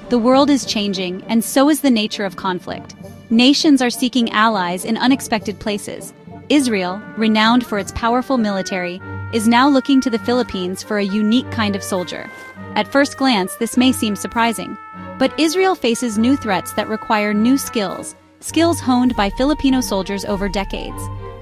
The world is changing, and so is the nature of conflict. Nations are seeking allies in unexpected places. Israel, renowned for its powerful military, is now looking to the Philippines for a unique kind of soldier. At first glance, this may seem surprising. But Israel faces new threats that require new skills honed by Filipino soldiers over decades.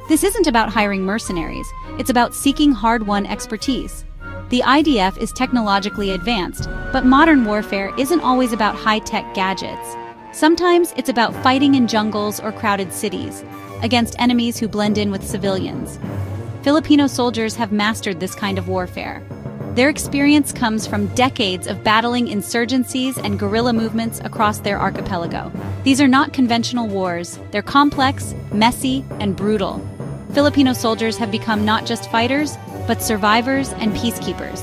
This isn't about hiring mercenaries, it's about seeking hard-won expertise. The IDF is technologically advanced, but modern warfare isn't always about high-tech gadgets. Sometimes it's about fighting in jungles or crowded cities, against enemies who blend in with civilians. Filipino soldiers have mastered this kind of warfare. Their experience comes from decades of battling insurgencies and guerrilla movements across their archipelago. These are not conventional wars, they're complex, messy, and brutal. Filipino soldiers have become not just fighters, but survivors and peacekeepers.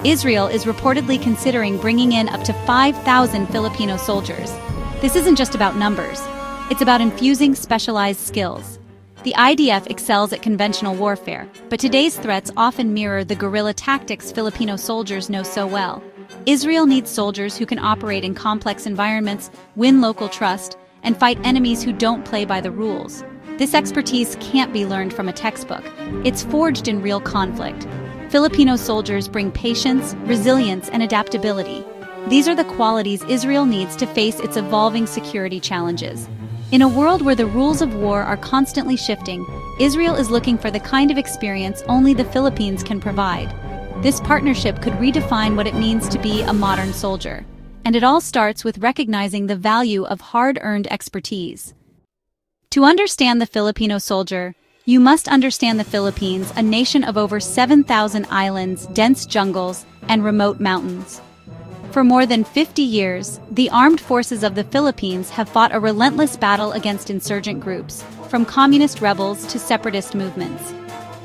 Israel is reportedly considering bringing in up to 5,000 Filipino soldiers. This isn't just about numbers, it's about infusing specialized skills. The IDF excels at conventional warfare, but today's threats often mirror the guerrilla tactics Filipino soldiers know so well. Israel needs soldiers who can operate in complex environments, win local trust, and fight enemies who don't play by the rules. This expertise can't be learned from a textbook. It's forged in real conflict. Filipino soldiers bring patience, resilience, and adaptability. These are the qualities Israel needs to face its evolving security challenges. In a world where the rules of war are constantly shifting, Israel is looking for the kind of experience only the Philippines can provide. This partnership could redefine what it means to be a modern soldier. And it all starts with recognizing the value of hard-earned expertise. To understand the Filipino soldier, you must understand the Philippines, a nation of over 7,000 islands, dense jungles, and remote mountains. For more than 50 years, the armed forces of the Philippines have fought a relentless battle against insurgent groups, from communist rebels to separatist movements.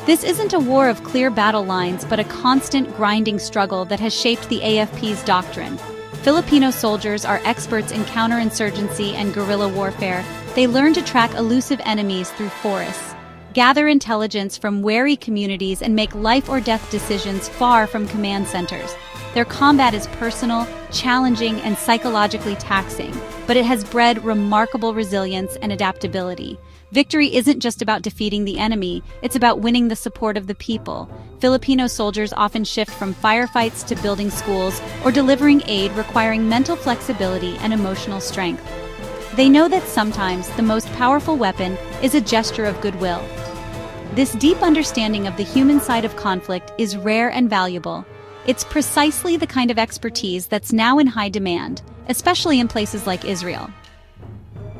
This isn't a war of clear battle lines, but a constant, grinding struggle that has shaped the AFP's doctrine. Filipino soldiers are experts in counterinsurgency and guerrilla warfare. They learn to track elusive enemies through forests, gather intelligence from wary communities, and make life-or-death decisions far from command centers. Their combat is personal, challenging, and psychologically taxing, but it has bred remarkable resilience and adaptability. Victory isn't just about defeating the enemy, it's about winning the support of the people. Filipino soldiers often shift from firefights to building schools or delivering aid, requiring mental flexibility and emotional strength. They know that sometimes the most powerful weapon is a gesture of goodwill. This deep understanding of the human side of conflict is rare and valuable. It's precisely the kind of expertise that's now in high demand, especially in places like Israel.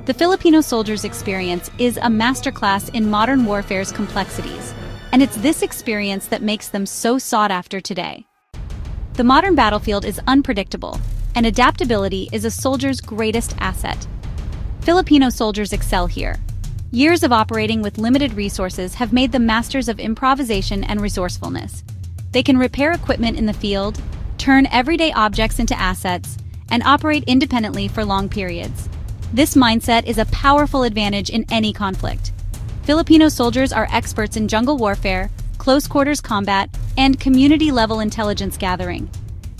The Filipino soldier's experience is a masterclass in modern warfare's complexities, and it's this experience that makes them so sought after today. The modern battlefield is unpredictable, and adaptability is a soldier's greatest asset. Filipino soldiers excel here. Years of operating with limited resources have made them masters of improvisation and resourcefulness. They can repair equipment in the field, turn everyday objects into assets, and operate independently for long periods. This mindset is a powerful advantage in any conflict. Filipino soldiers are experts in jungle warfare, close-quarters combat, and community-level intelligence gathering.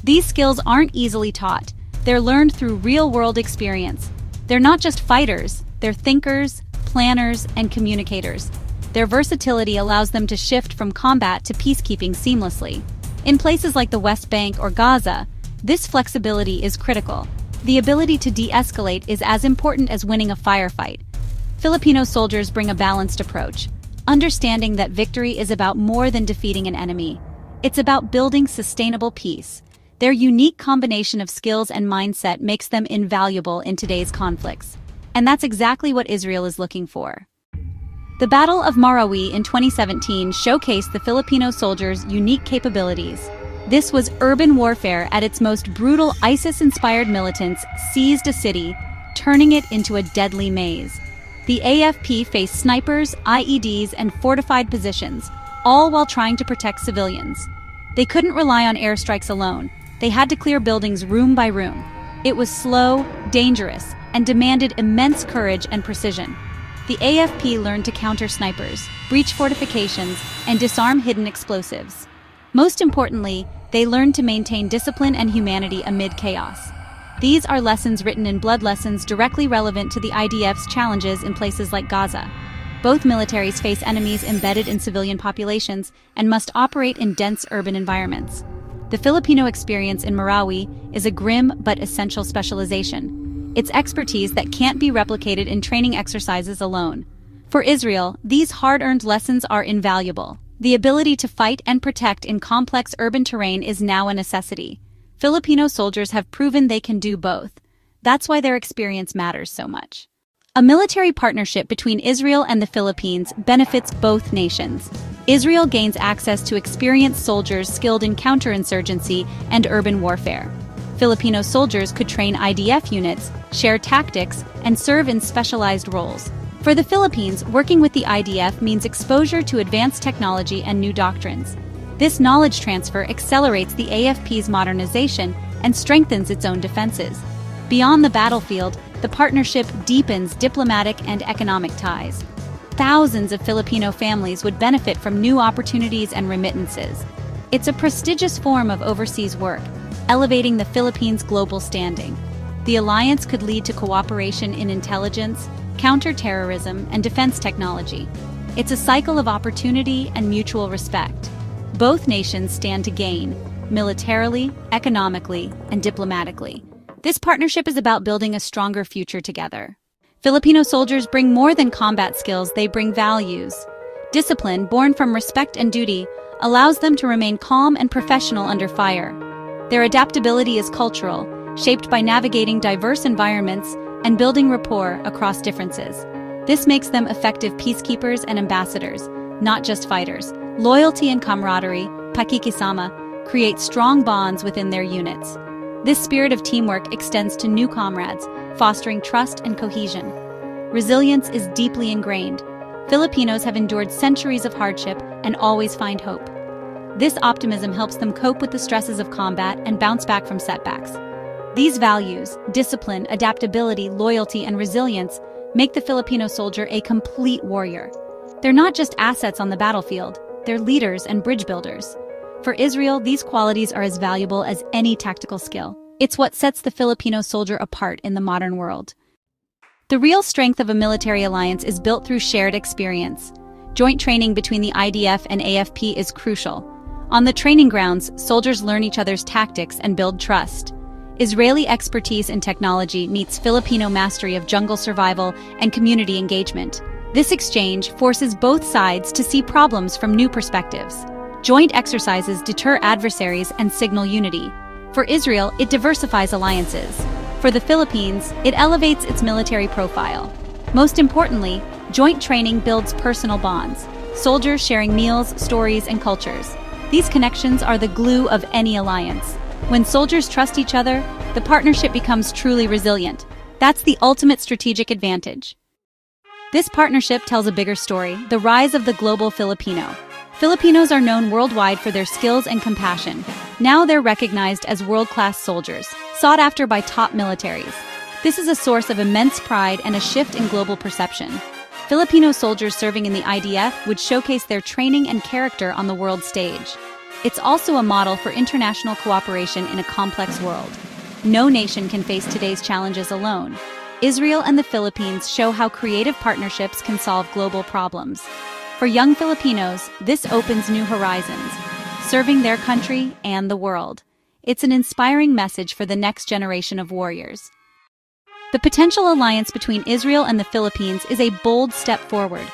These skills aren't easily taught. They're learned through real-world experience. They're not just fighters, they're thinkers, planners, and communicators. Their versatility allows them to shift from combat to peacekeeping seamlessly. In places like the West Bank or Gaza, this flexibility is critical. The ability to de-escalate is as important as winning a firefight. Filipino soldiers bring a balanced approach, understanding that victory is about more than defeating an enemy. It's about building sustainable peace. Their unique combination of skills and mindset makes them invaluable in today's conflicts. And that's exactly what Israel is looking for. The Battle of Marawi in 2017 showcased the Filipino soldiers' unique capabilities. This was urban warfare at its most brutal. ISIS-inspired militants seized a city, turning it into a deadly maze. The AFP faced snipers, IEDs, and fortified positions, all while trying to protect civilians. They couldn't rely on airstrikes alone. They had to clear buildings room by room. It was slow, dangerous, and demanded immense courage and precision. The AFP learned to counter snipers, breach fortifications, and disarm hidden explosives. Most importantly, they learned to maintain discipline and humanity amid chaos. These are lessons written in blood lessons directly relevant to the IDF's challenges in places like Gaza. Both militaries face enemies embedded in civilian populations and must operate in dense urban environments. The Filipino experience in Marawi is a grim but essential specialization. It's expertise that can't be replicated in training exercises alone. For Israel, these hard-earned lessons are invaluable. The ability to fight and protect in complex urban terrain is now a necessity. Filipino soldiers have proven they can do both. That's why their experience matters so much. A military partnership between Israel and the Philippines benefits both nations. Israel gains access to experienced soldiers skilled in counterinsurgency and urban warfare. Filipino soldiers could train IDF units, share tactics, and serve in specialized roles. For the Philippines, working with the IDF means exposure to advanced technology and new doctrines. This knowledge transfer accelerates the AFP's modernization and strengthens its own defenses. Beyond the battlefield, the partnership deepens diplomatic and economic ties. Thousands of Filipino families would benefit from new opportunities and remittances. It's a prestigious form of overseas work, elevating the Philippines' global standing. The alliance could lead to cooperation in intelligence, counterterrorism, and defense technology. It's a cycle of opportunity and mutual respect. Both nations stand to gain, militarily, economically, and diplomatically. This partnership is about building a stronger future together. Filipino soldiers bring more than combat skills, they bring values. Discipline, born from respect and duty, allows them to remain calm and professional under fire. Their adaptability is cultural, shaped by navigating diverse environments and building rapport across differences. This makes them effective peacekeepers and ambassadors, not just fighters. Loyalty and camaraderie, pakikisama, create strong bonds within their units. This spirit of teamwork extends to new comrades, fostering trust and cohesion. Resilience is deeply ingrained. Filipinos have endured centuries of hardship and always find hope. This optimism helps them cope with the stresses of combat and bounce back from setbacks. These values, discipline, adaptability, loyalty, and resilience make the Filipino soldier a complete warrior. They're not just assets on the battlefield, they're leaders and bridge builders. For Israel, these qualities are as valuable as any tactical skill. It's what sets the Filipino soldier apart in the modern world. The real strength of a military alliance is built through shared experience. Joint training between the IDF and AFP is crucial. On the training grounds, soldiers learn each other's tactics and build trust. Israeli expertise in technology meets Filipino mastery of jungle survival and community engagement. This exchange forces both sides to see problems from new perspectives. Joint exercises deter adversaries and signal unity. For Israel, it diversifies alliances. For the Philippines, it elevates its military profile. Most importantly, joint training builds personal bonds, soldiers sharing meals, stories, and cultures. These connections are the glue of any alliance. When soldiers trust each other, the partnership becomes truly resilient. That's the ultimate strategic advantage. This partnership tells a bigger story, the rise of the global Filipino. Filipinos are known worldwide for their skills and compassion. Now they're recognized as world-class soldiers, sought after by top militaries. This is a source of immense pride and a shift in global perception. Filipino soldiers serving in the IDF would showcase their training and character on the world stage. It's also a model for international cooperation in a complex world. No nation can face today's challenges alone. Israel and the Philippines show how creative partnerships can solve global problems. For young Filipinos, this opens new horizons, serving their country and the world. It's an inspiring message for the next generation of warriors. The potential alliance between Israel and the Philippines is a bold step forward.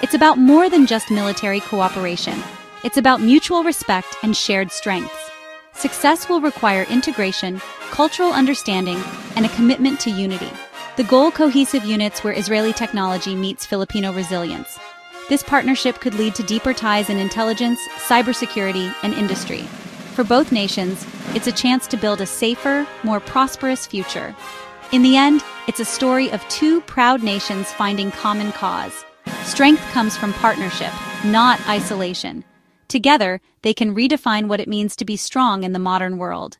It's about more than just military cooperation. It's about mutual respect and shared strengths. Success will require integration, cultural understanding, and a commitment to unity. The goal: cohesive units where Israeli technology meets Filipino resilience. This partnership could lead to deeper ties in intelligence, cybersecurity, and industry. For both nations, it's a chance to build a safer, more prosperous future. In the end, it's a story of two proud nations finding common cause. Strength comes from partnership, not isolation. Together, they can redefine what it means to be strong in the modern world.